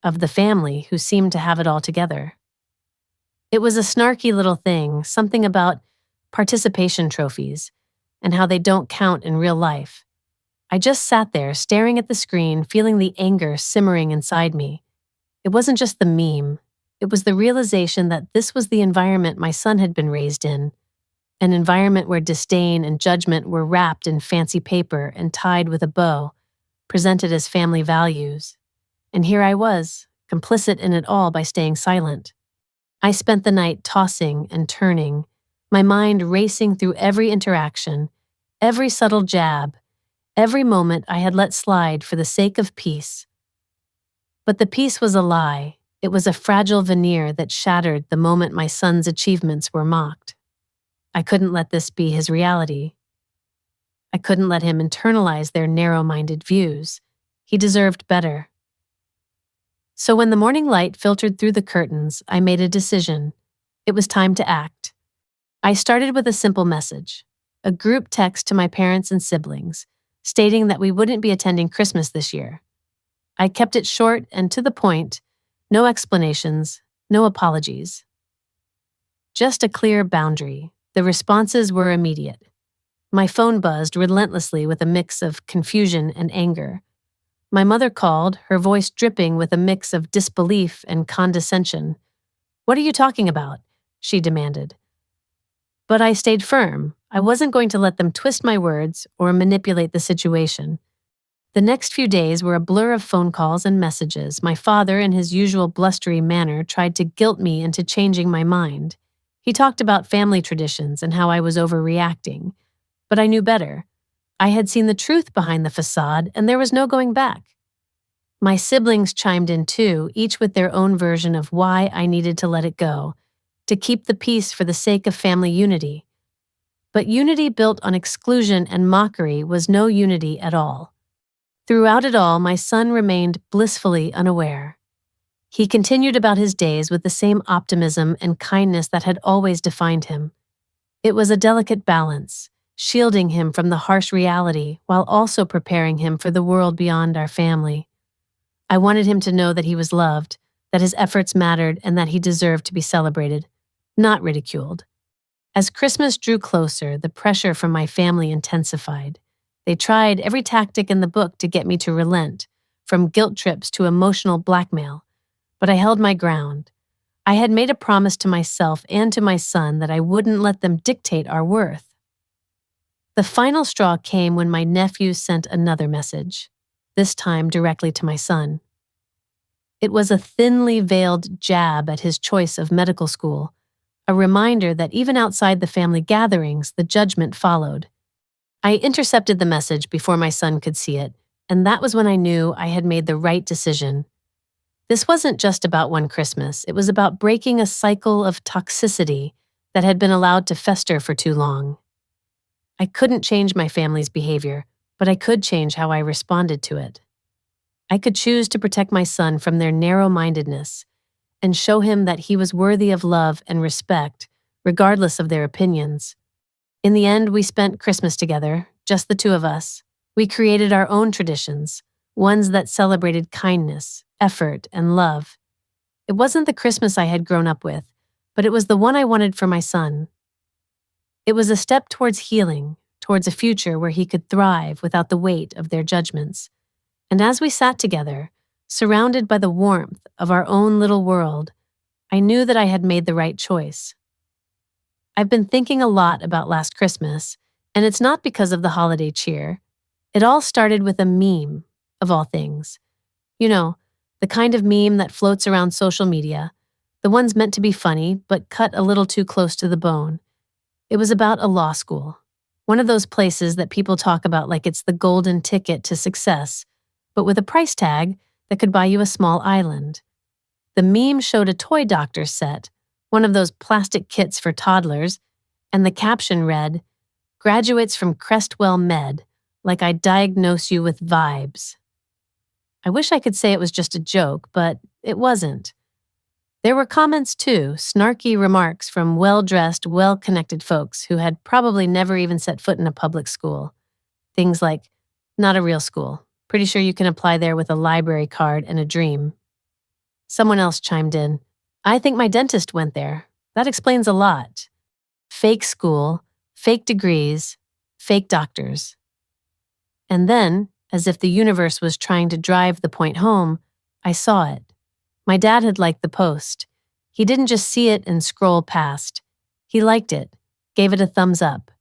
of the family who seemed to have it all together. It was a snarky little thing, something about participation trophies and how they don't count in real life. I just sat there staring at the screen, feeling the anger simmering inside me. It wasn't just the meme. It was the realization that this was the environment my son had been raised in, an environment where disdain and judgment were wrapped in fancy paper and tied with a bow, presented as family values. And here I was, complicit in it all by staying silent. I spent the night tossing and turning, my mind racing through every interaction, every subtle jab, every moment I had let slide for the sake of peace. But the peace was a lie. It was a fragile veneer that shattered the moment my son's achievements were mocked. I couldn't let this be his reality. I couldn't let him internalize their narrow-minded views. He deserved better. So when the morning light filtered through the curtains, I made a decision. It was time to act. I started with a simple message, a group text to my parents and siblings, stating that we wouldn't be attending Christmas this year. I kept it short and to the point, no explanations, no apologies. Just a clear boundary. The responses were immediate. My phone buzzed relentlessly with a mix of confusion and anger. My mother called, her voice dripping with a mix of disbelief and condescension. "What are you talking about?" she demanded. But I stayed firm. I wasn't going to let them twist my words or manipulate the situation. The next few days were a blur of phone calls and messages. My father, in his usual blustery manner, tried to guilt me into changing my mind. He talked about family traditions and how I was overreacting. But I knew better. I had seen the truth behind the facade, and there was no going back. My siblings chimed in too, each with their own version of why I needed to let it go, to keep the peace for the sake of family unity. But unity built on exclusion and mockery was no unity at all. Throughout it all, my son remained blissfully unaware. He continued about his days with the same optimism and kindness that had always defined him. It was a delicate balance, shielding him from the harsh reality while also preparing him for the world beyond our family. I wanted him to know that he was loved, that his efforts mattered, and that he deserved to be celebrated, not ridiculed. As Christmas drew closer, the pressure from my family intensified. They tried every tactic in the book to get me to relent, from guilt trips to emotional blackmail. But I held my ground. I had made a promise to myself and to my son that I wouldn't let them dictate our worth. The final straw came when my nephew sent another message, this time directly to my son. It was a thinly veiled jab at his choice of medical school, a reminder that even outside the family gatherings, the judgment followed. I intercepted the message before my son could see it, and that was when I knew I had made the right decision. This wasn't just about one Christmas, it was about breaking a cycle of toxicity that had been allowed to fester for too long. I couldn't change my family's behavior, but I could change how I responded to it. I could choose to protect my son from their narrow-mindedness and show him that he was worthy of love and respect, regardless of their opinions. In the end, we spent Christmas together, just the two of us. We created our own traditions, ones that celebrated kindness, effort, and love. It wasn't the Christmas I had grown up with, but it was the one I wanted for my son. It was a step towards healing, towards a future where he could thrive without the weight of their judgments. And as we sat together, surrounded by the warmth of our own little world, I knew that I had made the right choice. I've been thinking a lot about last Christmas, and it's not because of the holiday cheer. It all started with a meme, of all things. You know, the kind of meme that floats around social media, the ones meant to be funny, but cut a little too close to the bone. It was about a law school, one of those places that people talk about like it's the golden ticket to success, but with a price tag that could buy you a small island. The meme showed a toy doctor set, one of those plastic kits for toddlers, and the caption read, "Graduates from Crestwell Med, like I diagnose you with vibes." I wish I could say it was just a joke, but it wasn't. There were comments too, snarky remarks from well-dressed, well-connected folks who had probably never even set foot in a public school. Things like, "Not a real school. Pretty sure you can apply there with a library card and a dream." Someone else chimed in. I think my dentist went there. That explains a lot. Fake school, fake degrees, fake doctors. And then, as if the universe was trying to drive the point home, I saw it. My dad had liked the post. He didn't just see it and scroll past. He liked it, gave it a thumbs up.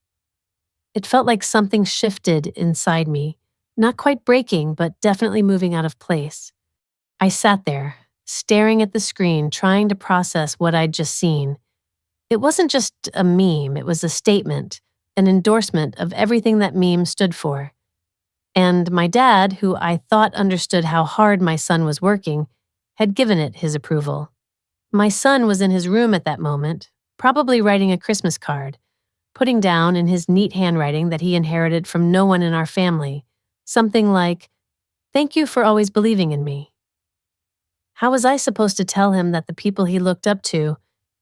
It felt like something shifted inside me, not quite breaking, but definitely moving out of place. I sat there, staring at the screen, trying to process what I'd just seen. It wasn't just a meme, it was a statement, an endorsement of everything that meme stood for. And my dad, who I thought understood how hard my son was working, had given it his approval. My son was in his room at that moment, probably writing a Christmas card, putting down in his neat handwriting that he inherited from no one in our family, something like, "Thank you for always believing in me." How was I supposed to tell him that the people he looked up to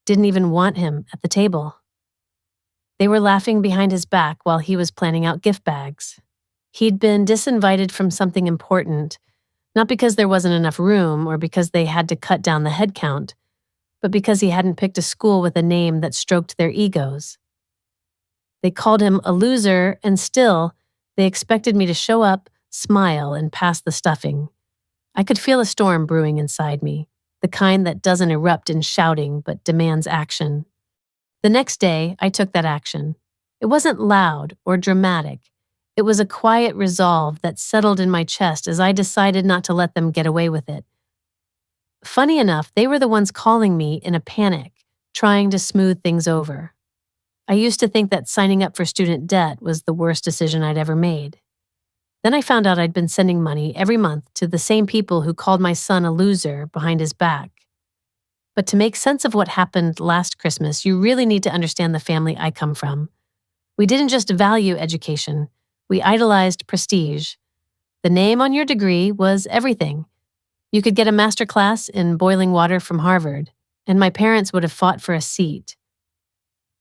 didn't even want him at the table? They were laughing behind his back while he was planning out gift bags. He'd been disinvited from something important, not because there wasn't enough room or because they had to cut down the head count, but because he hadn't picked a school with a name that stroked their egos. They called him a loser, and still, they expected me to show up, smile, and pass the stuffing. I could feel a storm brewing inside me, the kind that doesn't erupt in shouting but demands action. The next day, I took that action. It wasn't loud or dramatic. It was a quiet resolve that settled in my chest as I decided not to let them get away with it. Funny enough, they were the ones calling me in a panic, trying to smooth things over. I used to think that signing up for student debt was the worst decision I'd ever made. Then I found out I'd been sending money every month to the same people who called my son a loser behind his back. But to make sense of what happened last Christmas, you really need to understand the family I come from. We didn't just value education, we idolized prestige. The name on your degree was everything. You could get a master class in boiling water from Harvard, and my parents would have fought for a seat.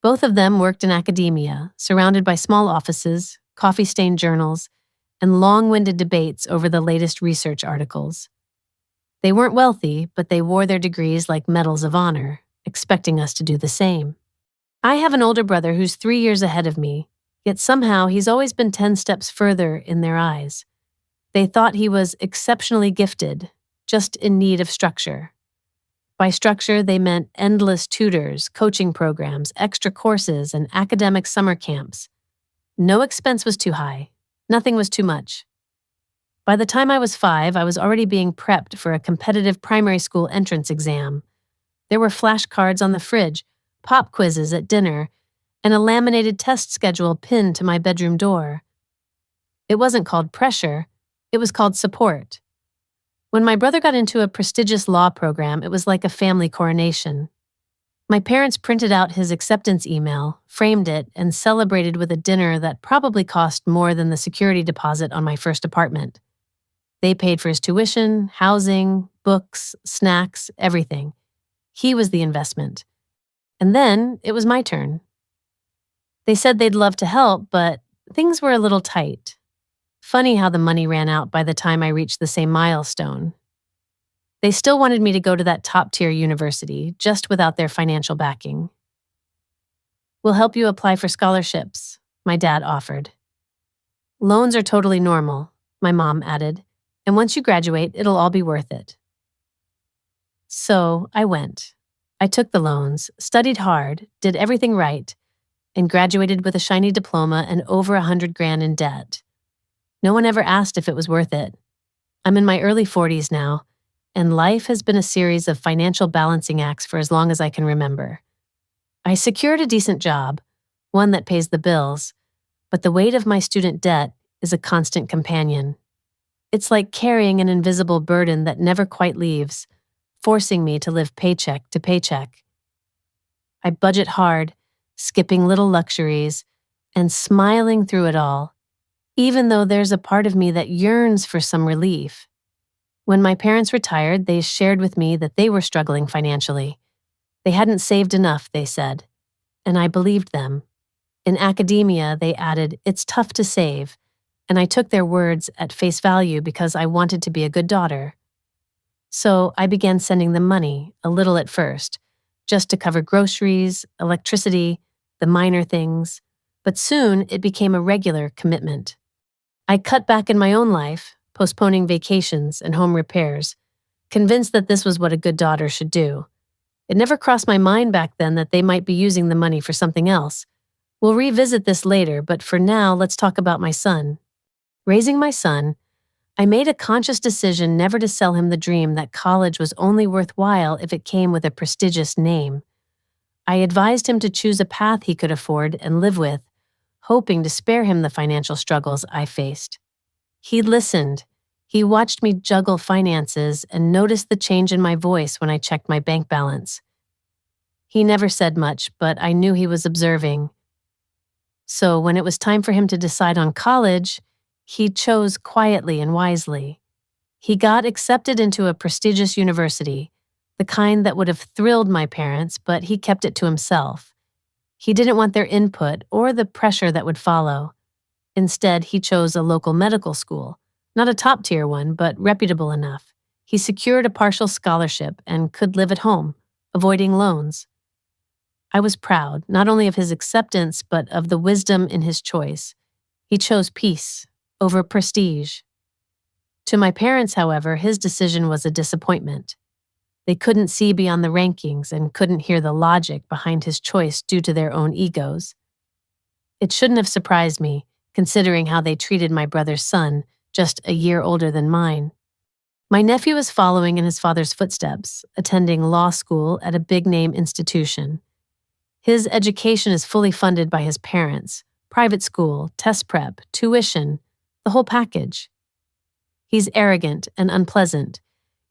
Both of them worked in academia, surrounded by small offices, coffee-stained journals, and long-winded debates over the latest research articles. They weren't wealthy, but they wore their degrees like medals of honor, expecting us to do the same. I have an older brother who's 3 years ahead of me, yet somehow he's always been 10 steps further in their eyes. They thought he was exceptionally gifted, just in need of structure. By structure, they meant endless tutors, coaching programs, extra courses, and academic summer camps. No expense was too high. Nothing was too much. By the time I was 5, I was already being prepped for a competitive primary school entrance exam. There were flashcards on the fridge, pop quizzes at dinner, and a laminated test schedule pinned to my bedroom door. It wasn't called pressure, it was called support. When my brother got into a prestigious law program, it was like a family coronation. My parents printed out his acceptance email, framed it, and celebrated with a dinner that probably cost more than the security deposit on my first apartment. They paid for his tuition, housing, books, snacks, everything. He was the investment. And then it was my turn. They said they'd love to help, but things were a little tight. Funny how the money ran out by the time I reached the same milestone. They still wanted me to go to that top-tier university, just without their financial backing. "We'll help you apply for scholarships," my dad offered. "Loans are totally normal," my mom added, "and once you graduate, it'll all be worth it." So I went. I took the loans, studied hard, did everything right, and graduated with a shiny diploma and over $100,000 in debt. No one ever asked if it was worth it. I'm in my early 40s now, and life has been a series of financial balancing acts for as long as I can remember. I secured a decent job, one that pays the bills, but the weight of my student debt is a constant companion. It's like carrying an invisible burden that never quite leaves, forcing me to live paycheck to paycheck. I budget hard, skipping little luxuries, and smiling through it all, even though there's a part of me that yearns for some relief. When my parents retired, they shared with me that they were struggling financially. They hadn't saved enough, they said, and I believed them. In academia, they added, "It's tough to save," and I took their words at face value because I wanted to be a good daughter. So I began sending them money, a little at first, just to cover groceries, electricity, the minor things. But soon it became a regular commitment. I cut back in my own life, postponing vacations and home repairs, convinced that this was what a good daughter should do. It never crossed my mind back then that they might be using the money for something else. We'll revisit this later, but for now, let's talk about my son. Raising my son, I made a conscious decision never to sell him the dream that college was only worthwhile if it came with a prestigious name. I advised him to choose a path he could afford and live with, hoping to spare him the financial struggles I faced. He listened. He watched me juggle finances and noticed the change in my voice when I checked my bank balance. He never said much, but I knew he was observing. So when it was time for him to decide on college, he chose quietly and wisely. He got accepted into a prestigious university, the kind that would have thrilled my parents, but he kept it to himself. He didn't want their input or the pressure that would follow. Instead, he chose a local medical school, not a top-tier one, but reputable enough. He secured a partial scholarship and could live at home, avoiding loans. I was proud, not only of his acceptance, but of the wisdom in his choice. He chose peace over prestige. To my parents, however, his decision was a disappointment. They couldn't see beyond the rankings and couldn't hear the logic behind his choice due to their own egos. It shouldn't have surprised me, considering how they treated my brother's son, just a year older than mine. My nephew was following in his father's footsteps, attending law school at a big-name institution. His education is fully funded by his parents, private school, test prep, tuition, the whole package. He's arrogant and unpleasant,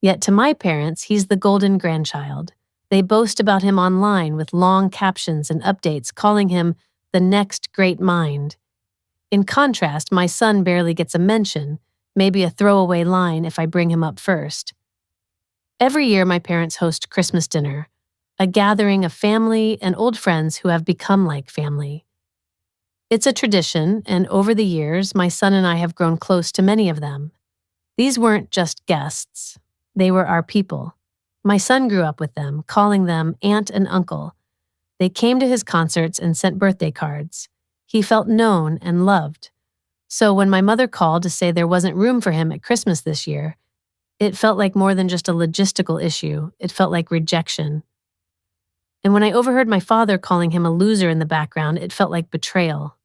yet to my parents, he's the golden grandchild. They boast about him online with long captions and updates calling him the next great mind. In contrast, my son barely gets a mention, maybe a throwaway line if I bring him up first. Every year, my parents host Christmas dinner, a gathering of family and old friends who have become like family. It's a tradition, and over the years, my son and I have grown close to many of them. These weren't just guests. They were our people. My son grew up with them, calling them aunt and uncle. They came to his concerts and sent birthday cards. He felt known and loved. So when my mother called to say there wasn't room for him at Christmas this year, it felt like more than just a logistical issue. It felt like rejection. And when I overheard my father calling him a loser in the background, it felt like betrayal.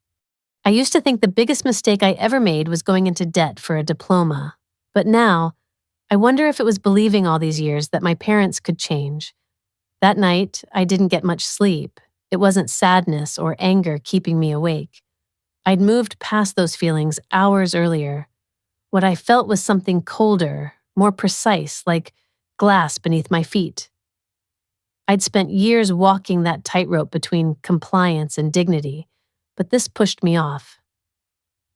I used to think the biggest mistake I ever made was going into debt for a diploma. But now, I wonder if it was believing all these years that my parents could change. That night, I didn't get much sleep. It wasn't sadness or anger keeping me awake. I'd moved past those feelings hours earlier. What I felt was something colder, more precise, like glass beneath my feet. I'd spent years walking that tightrope between compliance and dignity, but this pushed me off.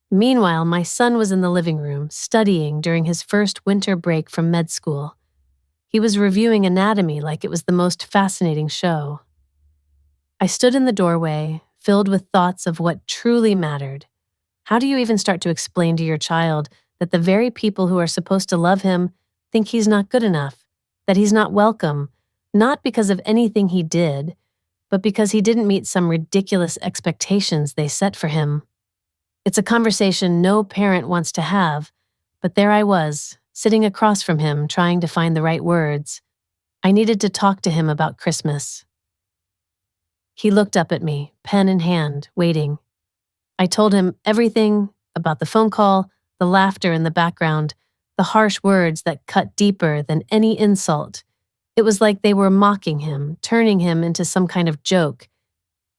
Meanwhile, my son was in the living room, studying during his first winter break from med school. He was reviewing anatomy like it was the most fascinating show. I stood in the doorway, filled with thoughts of what truly mattered. How do you even start to explain to your child that the very people who are supposed to love him think he's not good enough, that he's not welcome, not because of anything he did, but because he didn't meet some ridiculous expectations they set for him? It's a conversation no parent wants to have, but there I was, sitting across from him, trying to find the right words. I needed to talk to him about Christmas. He looked up at me, pen in hand, waiting. I told him everything about the phone call, the laughter in the background, the harsh words that cut deeper than any insult. It was like they were mocking him, turning him into some kind of joke.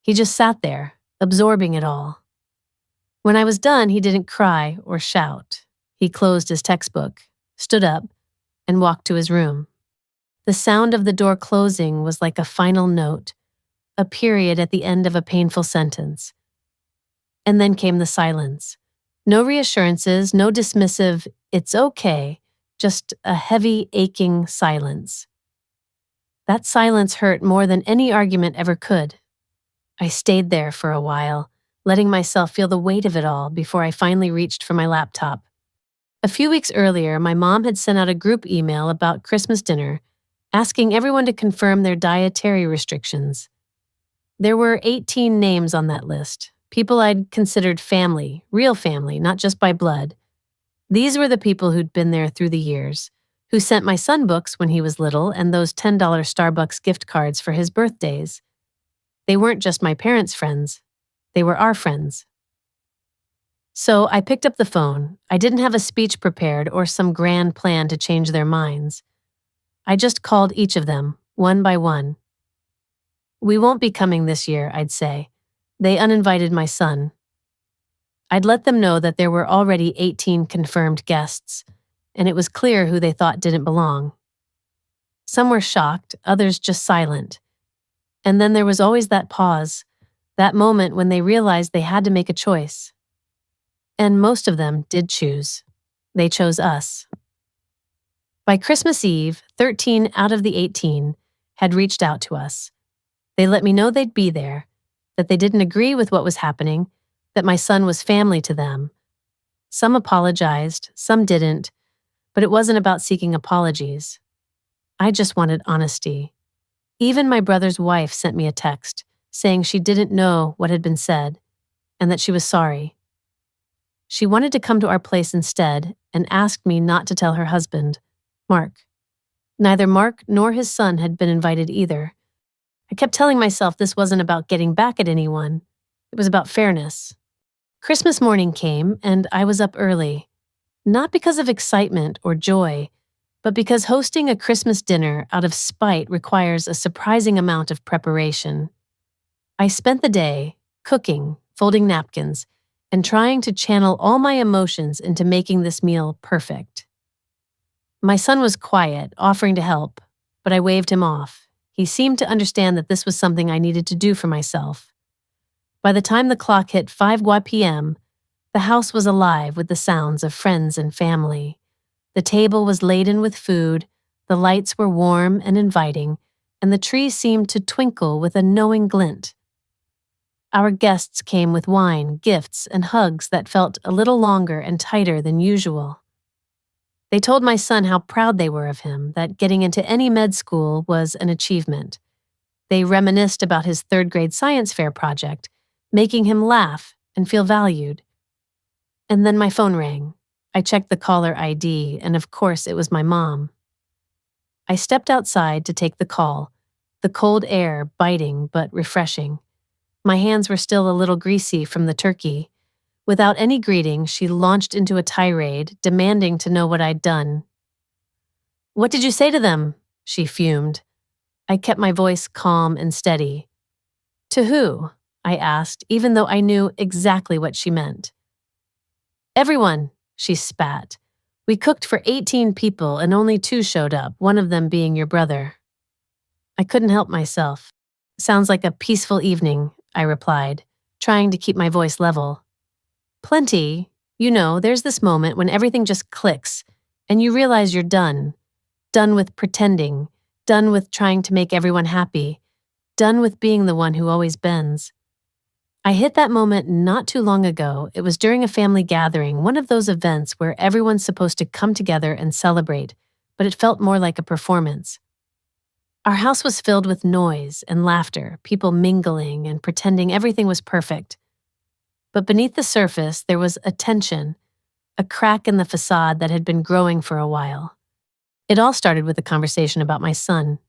He just sat there, absorbing it all. When I was done, he didn't cry or shout. He closed his textbook, stood up, and walked to his room. The sound of the door closing was like a final note, a period at the end of a painful sentence. And then came the silence. No reassurances, no dismissive, "it's okay," just a heavy, aching silence. That silence hurt more than any argument ever could. I stayed there for a while, letting myself feel the weight of it all before I finally reached for my laptop. A few weeks earlier, my mom had sent out a group email about Christmas dinner, asking everyone to confirm their dietary restrictions. There were 18 names on that list, people I'd considered family, real family, not just by blood. These were the people who'd been there through the years, who sent my son books when he was little and those $10 Starbucks gift cards for his birthdays. They weren't just my parents' friends, they were our friends. So I picked up the phone. I didn't have a speech prepared or some grand plan to change their minds. I just called each of them, one by one. "We won't be coming this year," I'd say. They uninvited my son. I'd let them know that there were already 18 confirmed guests, and it was clear who they thought didn't belong. Some were shocked, others just silent. And then there was always that pause, that moment when they realized they had to make a choice. And most of them did choose. They chose us. By Christmas Eve, 13 out of the 18 had reached out to us. They let me know they'd be there, that they didn't agree with what was happening, that my son was family to them. Some apologized, some didn't, but it wasn't about seeking apologies. I just wanted honesty. Even my brother's wife sent me a text saying she didn't know what had been said and that she was sorry. She wanted to come to our place instead and asked me not to tell her husband, Mark. Neither Mark nor his son had been invited either. I kept telling myself this wasn't about getting back at anyone. It was about fairness. Christmas morning came, and I was up early. Not because of excitement or joy, but because hosting a Christmas dinner out of spite requires a surprising amount of preparation. I spent the day cooking, folding napkins, and trying to channel all my emotions into making this meal perfect. My son was quiet, offering to help, but I waved him off. He seemed to understand that this was something I needed to do for myself. By the time the clock hit 5 p.m., the house was alive with the sounds of friends and family. The table was laden with food, the lights were warm and inviting, and the tree seemed to twinkle with a knowing glint. Our guests came with wine, gifts, and hugs that felt a little longer and tighter than usual. They told my son how proud they were of him, that getting into any med school was an achievement. They reminisced about his third-grade science fair project, making him laugh and feel valued. And then my phone rang. I checked the caller ID, and of course it was my mom. I stepped outside to take the call, the cold air biting but refreshing. My hands were still a little greasy from the turkey. Without any greeting, she launched into a tirade, demanding to know what I'd done. "What did you say to them?" she fumed. I kept my voice calm and steady. "To who?" I asked, even though I knew exactly what she meant. "Everyone," she spat. "We cooked for 18 people and only 2 showed up, one of them being your brother." I couldn't help myself. "Sounds like a peaceful evening," I replied, trying to keep my voice level. "Plenty. You know, there's this moment when everything just clicks, and you realize you're done. Done with pretending, done with trying to make everyone happy, done with being the one who always bends." I hit that moment not too long ago. It was during a family gathering, one of those events where everyone's supposed to come together and celebrate, but it felt more like a performance. Our house was filled with noise and laughter, people mingling and pretending everything was perfect. But beneath the surface, there was a tension, a crack in the facade that had been growing for a while. It all started with a conversation about my son.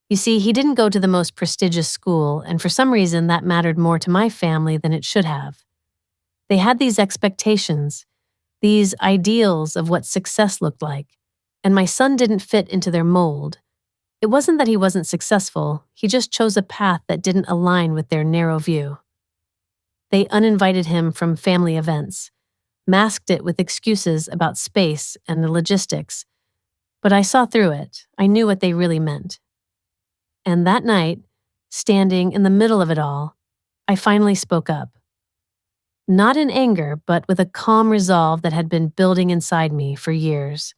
You see, he didn't go to the most prestigious school, and for some reason that mattered more to my family than it should have. They had these expectations, these ideals of what success looked like, and my son didn't fit into their mold. It wasn't that he wasn't successful, he just chose a path that didn't align with their narrow view. They uninvited him from family events, masked it with excuses about space and the logistics, but I saw through it. I knew what they really meant. And that night, standing in the middle of it all, I finally spoke up. Not in anger, but with a calm resolve that had been building inside me for years.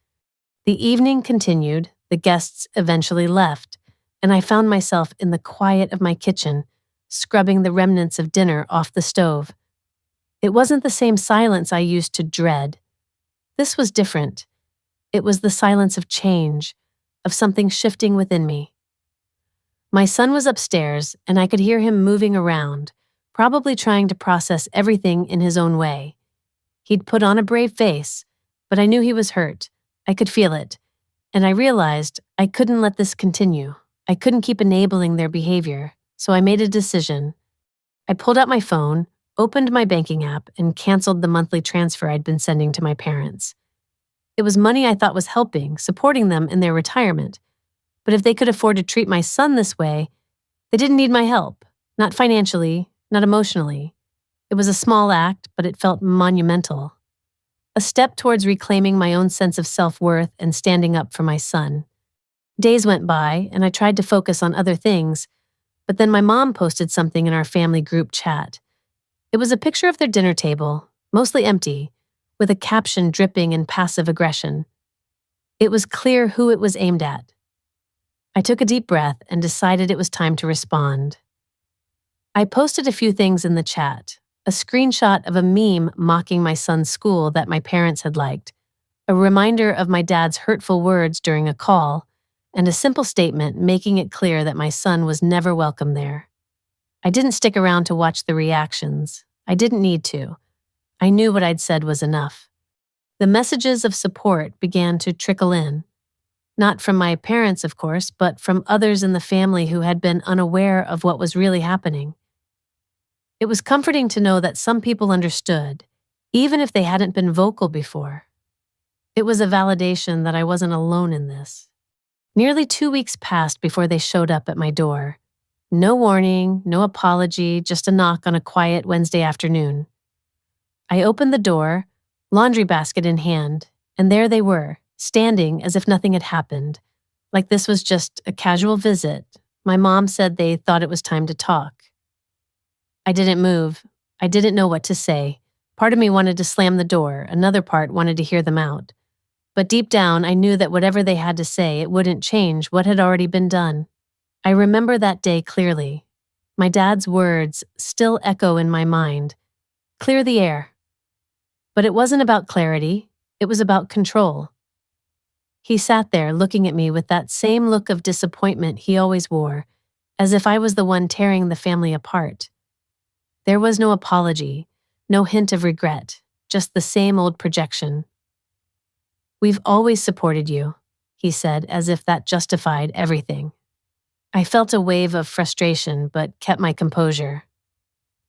The evening continued, the guests eventually left, and I found myself in the quiet of my kitchen, scrubbing the remnants of dinner off the stove. It wasn't the same silence I used to dread. This was different. It was the silence of change, of something shifting within me. My son was upstairs, and I could hear him moving around, probably trying to process everything in his own way. He'd put on a brave face, but I knew he was hurt. I could feel it, and I realized I couldn't let this continue. I couldn't keep enabling their behavior, so I made a decision. I pulled out my phone, opened my banking app, and canceled the monthly transfer I'd been sending to my parents. It was money I thought was helping, supporting them in their retirement. But if they could afford to treat my son this way, they didn't need my help. Not financially, not emotionally. It was a small act, but it felt monumental. A step towards reclaiming my own sense of self-worth and standing up for my son. Days went by, and I tried to focus on other things, but then my mom posted something in our family group chat. It was a picture of their dinner table, mostly empty, with a caption dripping in passive aggression. It was clear who it was aimed at. I took a deep breath and decided it was time to respond. I posted a few things in the chat, a screenshot of a meme mocking my son's school that my parents had liked, a reminder of my dad's hurtful words during a call, and a simple statement making it clear that my son was never welcome there. I didn't stick around to watch the reactions. I didn't need to. I knew what I'd said was enough. The messages of support began to trickle in. Not from my parents, of course, but from others in the family who had been unaware of what was really happening. It was comforting to know that some people understood, even if they hadn't been vocal before. It was a validation that I wasn't alone in this. Nearly 2 weeks passed before they showed up at my door. No warning, no apology, just a knock on a quiet Wednesday afternoon. I opened the door, laundry basket in hand, and there they were, standing as if nothing had happened, like this was just a casual visit. My mom said they thought it was time to talk. I didn't move. I didn't know what to say. Part of me wanted to slam the door, another part wanted to hear them out. But deep down, I knew that whatever they had to say, it wouldn't change what had already been done. I remember that day clearly. My dad's words still echo in my mind. Clear the air. But it wasn't about clarity. It was about control. He sat there looking at me with that same look of disappointment he always wore, as if I was the one tearing the family apart. There was no apology, no hint of regret, just the same old projection. "We've always supported you," he said, as if that justified everything. I felt a wave of frustration, but kept my composure.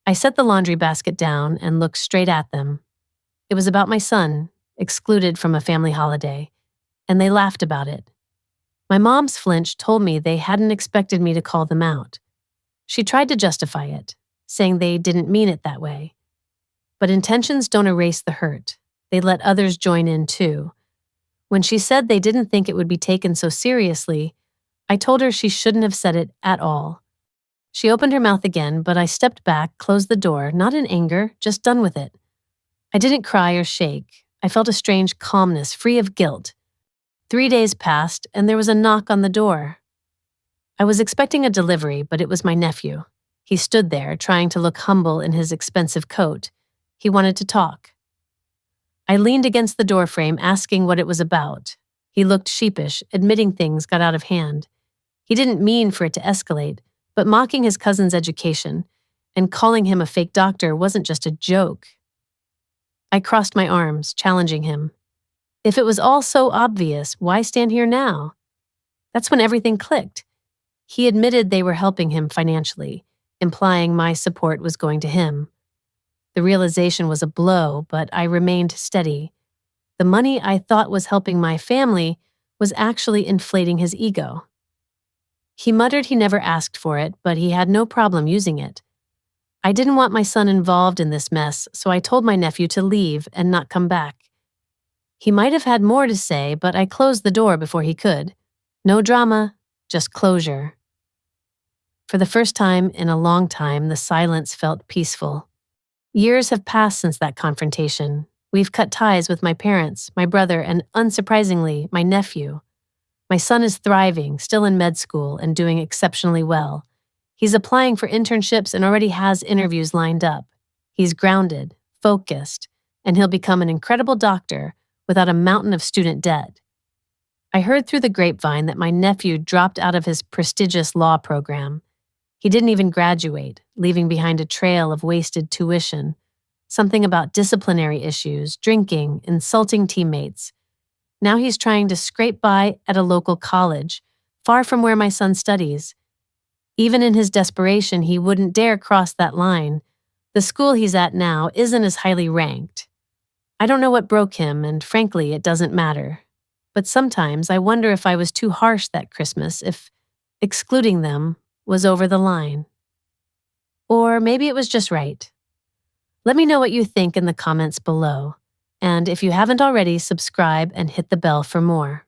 I set the laundry basket down and looked straight at them. It was about my son, excluded from a family holiday, and they laughed about it. My mom's flinch told me they hadn't expected me to call them out. She tried to justify it, saying they didn't mean it that way. But intentions don't erase the hurt. They let others join in too. When she said they didn't think it would be taken so seriously, I told her she shouldn't have said it at all. She opened her mouth again, but I stepped back, closed the door, not in anger, just done with it. I didn't cry or shake. I felt a strange calmness, free of guilt. 3 days passed, and there was a knock on the door. I was expecting a delivery, but it was my nephew. He stood there, trying to look humble in his expensive coat. He wanted to talk. I leaned against the doorframe, asking what it was about. He looked sheepish, admitting things got out of hand. He didn't mean for it to escalate, but mocking his cousin's education and calling him a fake doctor wasn't just a joke. I crossed my arms, challenging him. If it was all so obvious, why stand here now? That's when everything clicked. He admitted they were helping him financially, implying my support was going to him. The realization was a blow, but I remained steady. The money I thought was helping my family was actually inflating his ego. He muttered he never asked for it, but he had no problem using it. I didn't want my son involved in this mess, so I told my nephew to leave and not come back. He might have had more to say, but I closed the door before he could. No drama, just closure. For the first time in a long time, the silence felt peaceful. Years have passed since that confrontation. We've cut ties with my parents, my brother, and unsurprisingly, my nephew. My son is thriving, still in med school, and doing exceptionally well. He's applying for internships and already has interviews lined up. He's grounded, focused, and he'll become an incredible doctor without a mountain of student debt. I heard through the grapevine that my nephew dropped out of his prestigious law program. He didn't even graduate, leaving behind a trail of wasted tuition. Something about disciplinary issues, drinking, insulting teammates. Now he's trying to scrape by at a local college, far from where my son studies. Even in his desperation, he wouldn't dare cross that line. The school he's at now isn't as highly ranked. I don't know what broke him, and frankly, it doesn't matter. But sometimes I wonder if I was too harsh that Christmas, if excluding them was over the line. Or maybe it was just right. Let me know what you think in the comments below. And if you haven't already, subscribe and hit the bell for more.